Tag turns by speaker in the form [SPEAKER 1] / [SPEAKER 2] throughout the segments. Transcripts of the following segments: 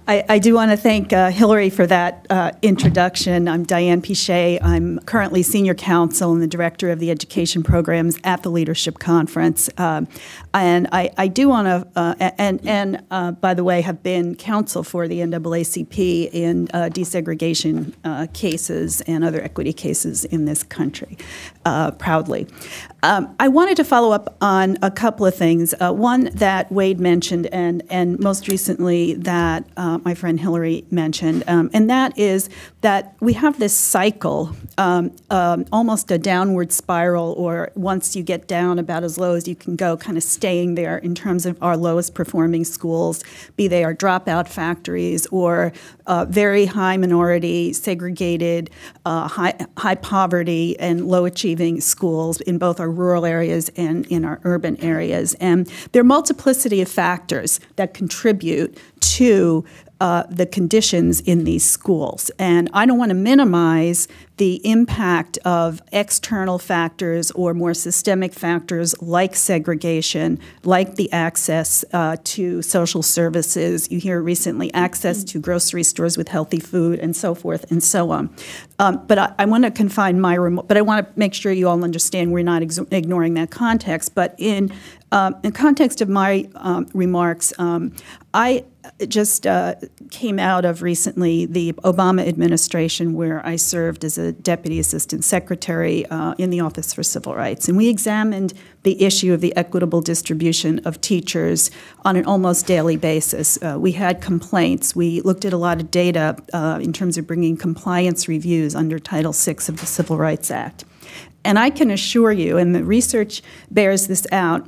[SPEAKER 1] I do want to thank Hillary for that introduction. I'm Dianne Piché. I'm currently Senior Counsel and the Director of the Education Programs at the Leadership Conference. And I do want to, by the way, have been counsel for the NAACP in desegregation cases and other equity cases in this country, proudly. I wanted to follow up on a couple of things. One that Wade mentioned, and most recently that my friend Hillary mentioned, and that is that we have this cycle, almost a downward spiral, or once you get down about as low as you can go, kind of staying there in terms of our lowest performing schools, be they our dropout factories or very high minority, segregated, high poverty and low achieving schools in both our rural areas and in our urban areas. And there are multiplicity of factors that contribute to the conditions in these schools. And I don't want to minimize the impact of external factors or more systemic factors like segregation, like the access to social services. You hear recently access to grocery stores with healthy food and so forth and so on. But I want to confine my but I want to make sure you all understand we're not ignoring that context. But in context of my remarks, I just came out of recently the Obama administration, where I served as a Deputy Assistant Secretary in the Office for Civil Rights. And we examined the issue of the equitable distribution of teachers on an almost daily basis. We had complaints. We looked at a lot of data in terms of bringing compliance reviews under Title VI of the Civil Rights Act. And I can assure you, and the research bears this out,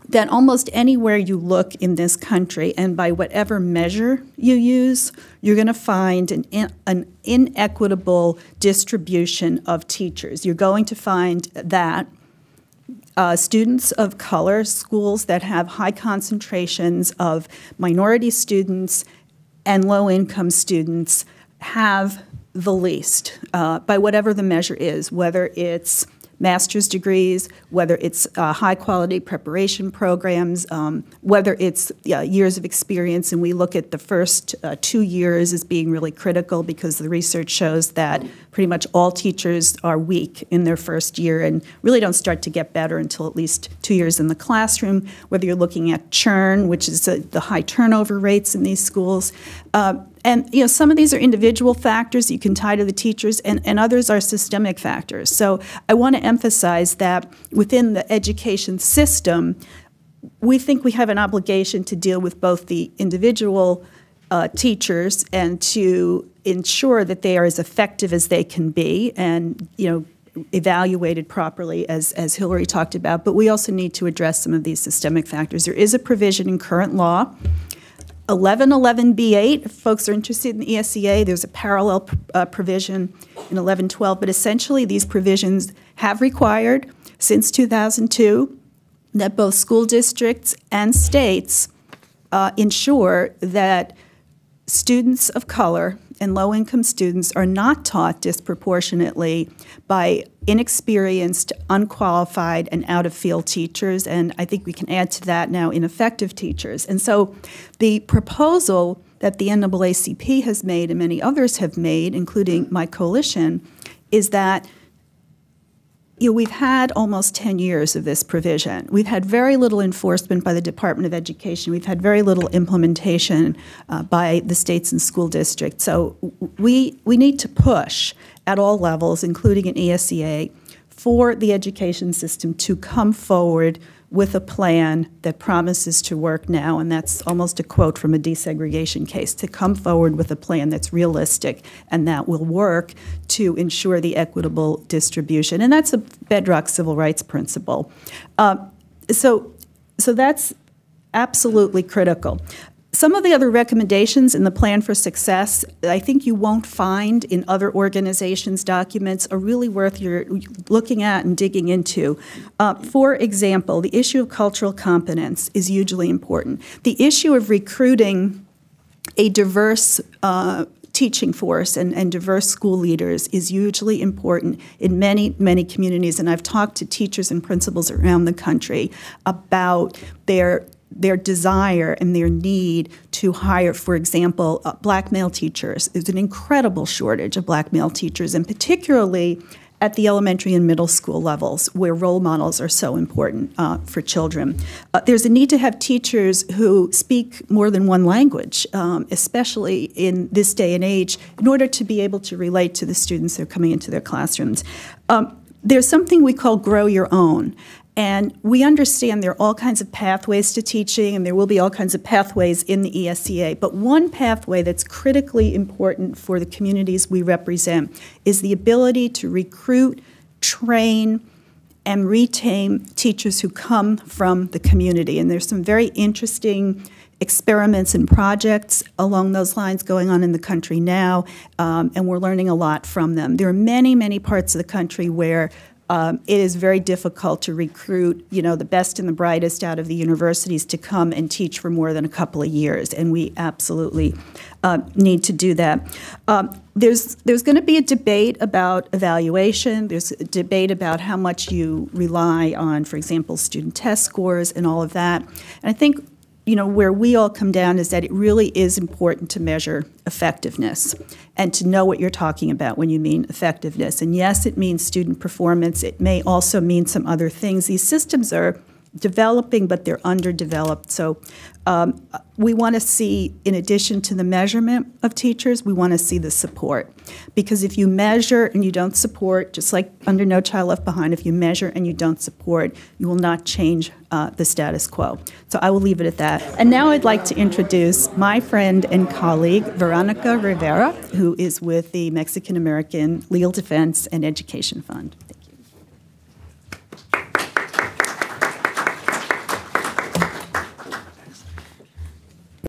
[SPEAKER 1] that almost anywhere you look in this country, and by whatever measure you use, you're going to find an inequitable distribution of teachers. You're going to find that students of color, schools that have high concentrations of minority students and low-income students have the least, by whatever the measure is, whether it's master's degrees, whether it's high-quality preparation programs, whether it's years of experience, and we look at the first 2 years as being really critical because the research shows that pretty much all teachers are weak in their first year and really don't start to get better until at least 2 years in the classroom, whether you're looking at churn, which is the high turnover rates in these schools. And some of these are individual factors you can tie to the teachers, and others are systemic factors. So I want to emphasize that within the education system, we think we have an obligation to deal with both the individual teachers and to ensure that they are as effective as they can be and, evaluated properly, as Hillary talked about. But we also need to address some of these systemic factors. There is a provision in current law, 1111B8, if folks are interested in the ESEA, there's a parallel provision in 1112, but essentially these provisions have required since 2002 that both school districts and states ensure that students of color and low-income students are not taught disproportionately by inexperienced, unqualified, and out-of-field teachers, and I think we can add to that now ineffective teachers. And so the proposal that the NAACP has made and many others have made, including my coalition, is that we've had almost 10 years of this provision. We've had very little enforcement by the Department of Education. We've had very little implementation by the states and school districts. So we need to push at all levels, including an ESEA, for the education system to come forward with a plan that promises to work now, and that's almost a quote from a desegregation case, to come forward with a plan that's realistic and that will work to ensure the equitable distribution. And that's a bedrock civil rights principle. So that's absolutely critical. Some of the other recommendations in the Plan for Success I think you won't find in other organizations' documents are really worth your looking at and digging into. For example, the issue of cultural competence is hugely important. The issue of recruiting a diverse teaching force and diverse school leaders is hugely important in many, many communities. And I've talked to teachers and principals around the country about their their desire and their need to hire, for example, black male teachers. There's an incredible shortage of black male teachers, and particularly at the elementary and middle school levels, where role models are so important for children. There's a need to have teachers who speak more than one language, especially in this day and age, in order to be able to relate to the students that are coming into their classrooms. There's something we call grow your own. And we understand there are all kinds of pathways to teaching, and there will be all kinds of pathways in the ESCA. But one pathway that's critically important for the communities we represent is the ability to recruit, train, and retain teachers who come from the community. And there's some very interesting experiments and projects along those lines going on in the country now, and we're learning a lot from them. There are many, many parts of the country where it is very difficult to recruit, the best and the brightest out of the universities to come and teach for more than a couple of years, and we absolutely need to do that. There's going to be a debate about evaluation. There's a debate about how much you rely on, for example, student test scores and all of that. And I think where we all come down is that it really is important to measure effectiveness and to know what you're talking about when you mean effectiveness. And yes, it means student performance. It may also mean some other things. These systems are developing, but they're underdeveloped. So we want to see, in addition to the measurement of teachers, we want to see the support. Because if you measure and you don't support, just like under No Child Left Behind, if you measure and you don't support, you will not change the status quo. So I will leave it at that. And now I'd like to introduce my friend and colleague, Veronica Rivera, who is with the Mexican American Legal Defense and Education Fund.